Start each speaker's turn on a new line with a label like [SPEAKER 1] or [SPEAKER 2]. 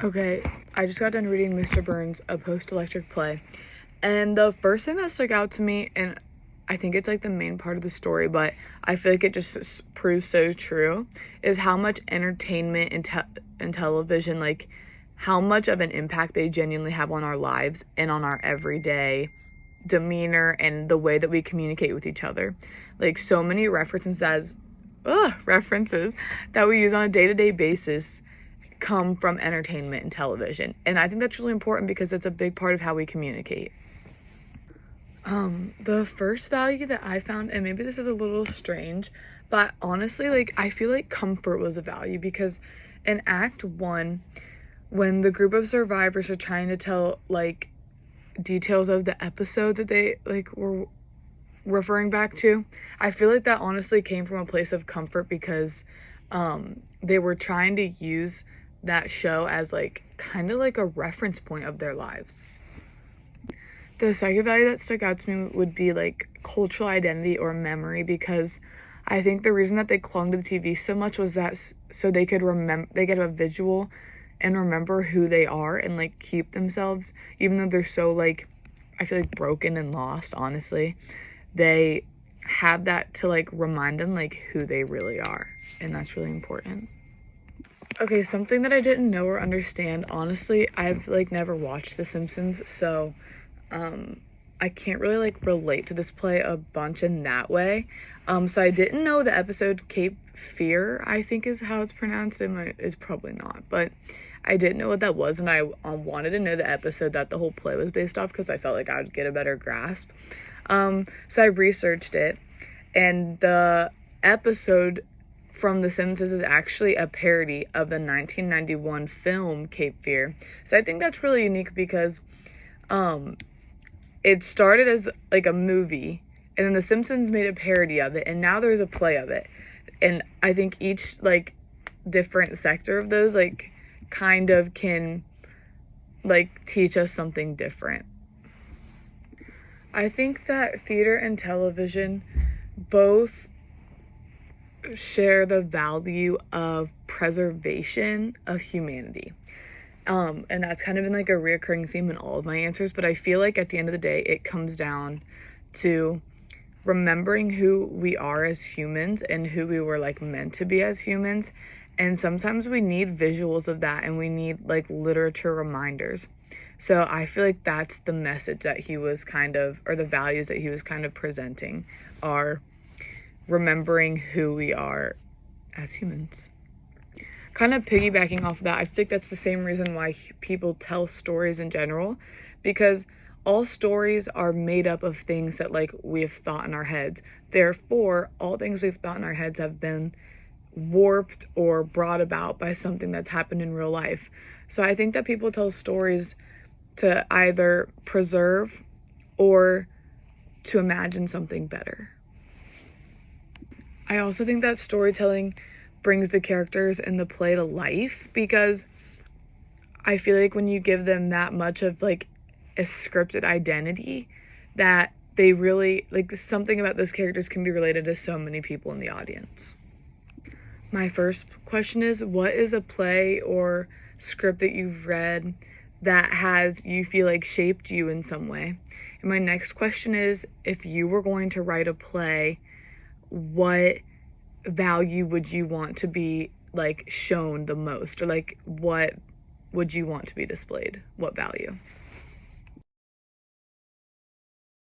[SPEAKER 1] Okay, I just got done reading Mr. Burns, A Post-Electric Play, and the first thing that stuck out to me, and I think it's like the main part of the story, but I feel like it just proves so true, is how much entertainment and television, like how much of an impact they genuinely have on our lives and on our everyday demeanor and the way that we communicate with each other. Like so many references that we use on a day-to-day basis come from entertainment and television. And I think that's really important because it's a big part of how we communicate. The first value that I found, and maybe this is a little strange, but honestly, like, I feel like comfort was a value because in Act 1, when the group of survivors are trying to tell, like, details of the episode that they, like, were referring back to, I feel like that honestly came from a place of comfort because they were trying to use that show as, like, kind of like a reference point of their lives. The second value that stuck out to me would be like cultural identity or memory, because I think the reason that they clung to the TV so much was that so they could have a visual and remember who they are and like keep themselves, even though they're so like, I feel like broken and lost, honestly. They have that to like remind them like who they really are, and that's really important. Okay, something that I didn't know or understand, honestly, I've like never watched The Simpsons, so I can't really like relate to this play a bunch in that way. So I didn't know the episode Cape Fear, I think is how it's pronounced. It's probably not, but I didn't know what that was, and I wanted to know the episode that the whole play was based off because I felt like I would get a better grasp. So I researched it, and the episode from The Simpsons is actually a parody of the 1991 film Cape Fear. So I think that's really unique because it started as like a movie, and then The Simpsons made a parody of it, and now there's a play of it. And I think each like different sector of those like kind of can like teach us something different. I think that theater and television both share the value of preservation of humanity. And that's kind of been like a reoccurring theme in all of my answers, but I feel like at the end of the day, it comes down to remembering who we are as humans and who we were like meant to be as humans. And sometimes we need visuals of that, and we need like literature reminders. So I feel like that's the message that he was kind of, or the values that he was kind of presenting, are remembering who we are as humans. Kind of piggybacking off of that, I think that's the same reason why people tell stories in general, because all stories are made up of things that like we've thought in our heads. Therefore, all things we've thought in our heads have been warped or brought about by something that's happened in real life. So I think that people tell stories to either preserve or to imagine something better. I also think that storytelling brings the characters in the play to life, because I feel like when you give them that much of like a scripted identity, that they really like something about those characters can be related to so many people in the audience. My first question is, what is a play or script that you've read that has you feel like shaped you in some way? And my next question is, if you were going to write a play, what value would you want to be like shown the most, or like what would you want to be displayed? What value?